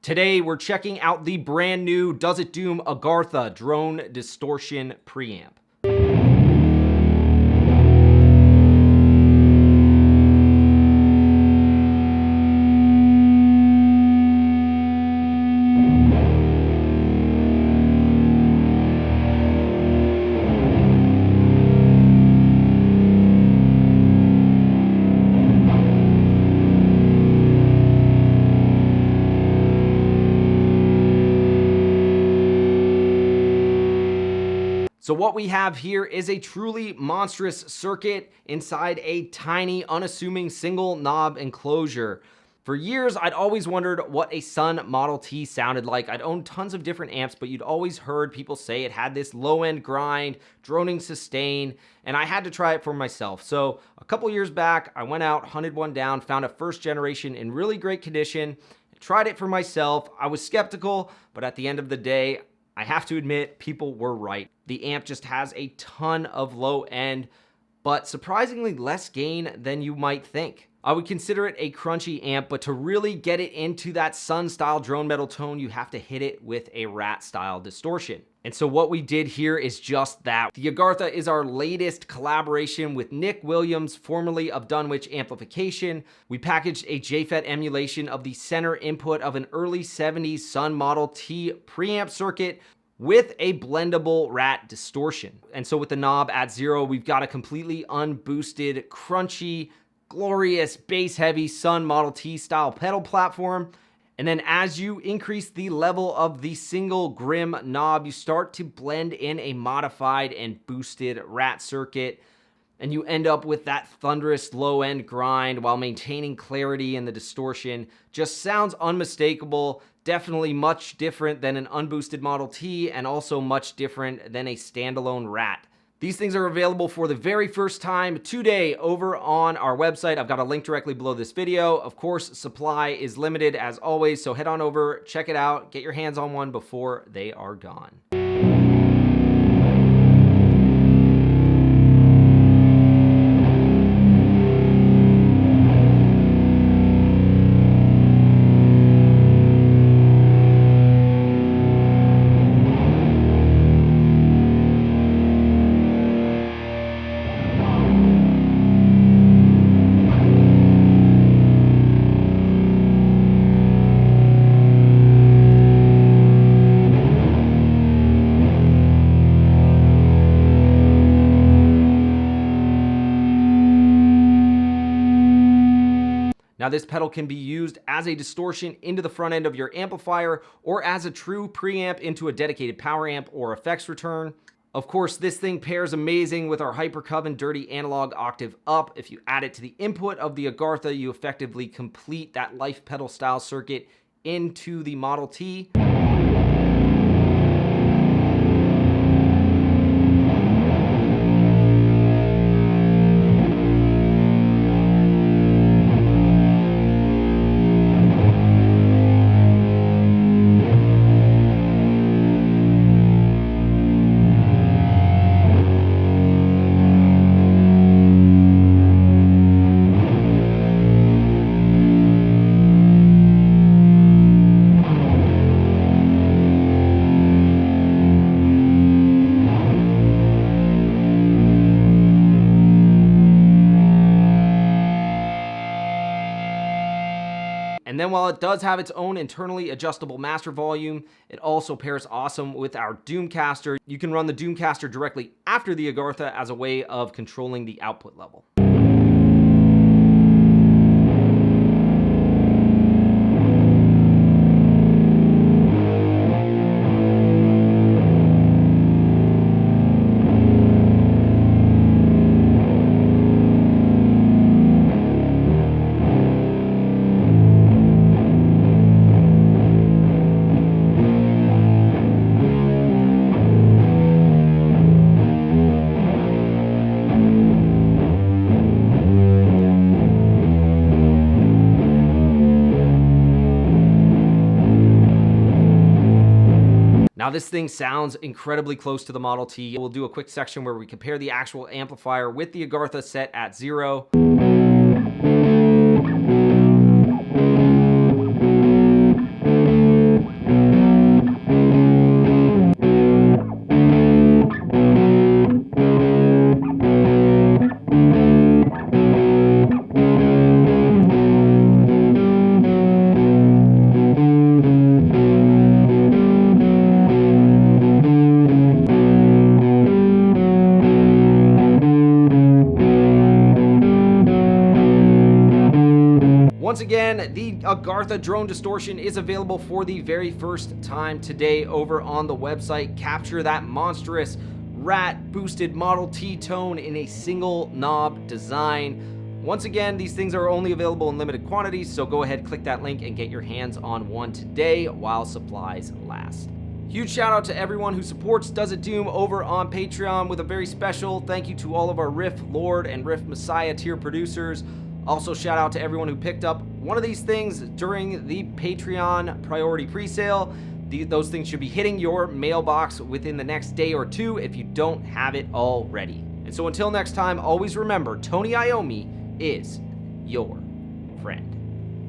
Today, we're checking out the brand new Does It Doom Aghartha Drone Distortion Preamp. So what we have here is a truly monstrous circuit inside a tiny, unassuming single knob enclosure. For years, I'd always wondered what a Sunn Model T sounded like. I'd owned tons of different amps, but you'd always heard people say it had this low-end grind, droning sustain, and I had to try it for myself. So a couple years back, I went out, hunted one down, found a first generation in really great condition, tried it for myself. I was skeptical, but at the end of the day, I have to admit, people were right. The amp just has a ton of low end, but surprisingly less gain than you might think. I would consider it a crunchy amp, but to really get it into that Sunn style drone metal tone, you have to hit it with a RAT style distortion. And so what we did here is just that. The Aghartha is our latest collaboration with Nick Williams, formerly of Dunwich Amplification. We packaged a JFET emulation of the center input of an early 70s Sunn Model T preamp circuit with a blendable RAT distortion. And so with the knob at 0, we've got a completely unboosted, crunchy, glorious, bass-heavy Sunn Model T style pedal platform. And then as you increase the level of the single Grimm knob, you start to blend in a modified and boosted RAT circuit, and you end up with that thunderous low-end grind while maintaining clarity in the distortion. Just sounds unmistakable, definitely much different than an unboosted Model T, and also much different than a standalone RAT. These things are available for the very first time today over on our website. I've got a link directly below this video. Of course, supply is limited as always, so head on over, check it out, get your hands on one before they are gone. Now this pedal can be used as a distortion into the front end of your amplifier or as a true preamp into a dedicated power amp or effects return. Of course, this thing pairs amazing with our Hypercoven dirty analog octave up. If you add it to the input of the Aghartha, you effectively complete that life pedal style circuit into the Model T. And then while it does have its own internally adjustable master volume, it also pairs awesome with our Doomcaster. You can run the Doomcaster directly after the Aghartha as a way of controlling the output level. Now this thing sounds incredibly close to the Model T. We'll do a quick section where we compare the actual amplifier with the Aghartha set at 0. Once again, the Aghartha Drone Distortion is available for the very first time today over on the website. Capture that monstrous RAT boosted Model T tone in a single knob design. Once again, these things are only available in limited quantities, so go ahead, click that link and get your hands on one today while supplies last. Huge shout out to everyone who supports Does It Doom over on Patreon, with a very special thank you to all of our Riff Lord and Riff Messiah tier producers. Also shout out to everyone who picked up one of these things during the Patreon priority presale. Those things should be hitting your mailbox within the next day or two if you don't have it already. And so until next time, always remember, Tony Iommi is your friend.